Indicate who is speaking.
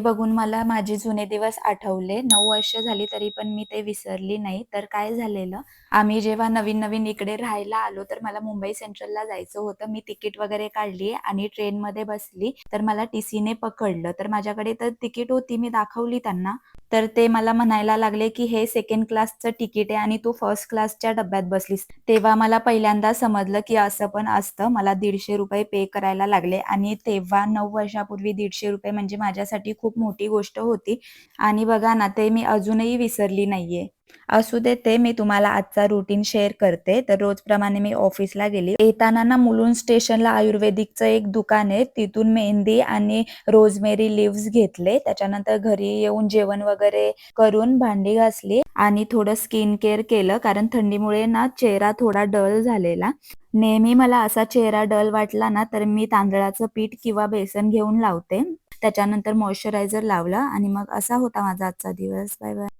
Speaker 1: बघून मला माझे जुने दिवस आठवले. 9 वर्ष झाली तरी पण मी ते विसरली नाही. तर काय झालेलं, आम्ही जेव्हा नवीन-नवीन इकडे राहायला आलो, तर मला मुंबई सेंट्रलला जायचं होतं. मी तिकीट वगैरे काढली आणि ट्रेनमध्ये बसली, तर मला टीसीने पकडलं. तर माझ्याकडे तर तिकीट होती, मी दाखवली त्यांना. तर ते मला म्हणायला लागले, की "हे सेकंड क्लासचं तिकीट आहे आणि तू फर्स्ट क्लासच्या डब्यात बसलीस." तेव्हा मला पहिल्यांदा समजलं, की असं पण असतं. मला ₹150 पे करायला लागले आणि तेव्हा 9 वर्षापूर्वी ₹150 म्हणजे माझ्यासाठी खूप मोठी गोष्ट होती आणि बघा ना, ते मी अजूनही विसरली नाहीये. असू दे ते मी तुम्हाला आजचा रुटीन शेअर करते. तर रोजप्रमाणे मी ऑफिसला गेली. येताना ना मुलुंड स्टेशनला आयुर्वेदिकचं एक दुकान आहे. तिथून मेहंदी आणि रोजमेरी लीव्हज घेतले. त्याच्यानंतर घरी येऊन जेवण वगैरे करून भांडी घासली आणि थोडं स्किन केअर केलं. कारण थंडीमुळे ना चेहरा थोडा डल झालेला. नेहमी मला असा चेहरा डल वाटला ना, तर मी तांदळाचं पीठ किंवा बेसन घेऊन लावते. त्याच्यानंतर मॉइश्चरायझर लावला आणि मग असा होता माझा आजचा दिवस. Bye bye.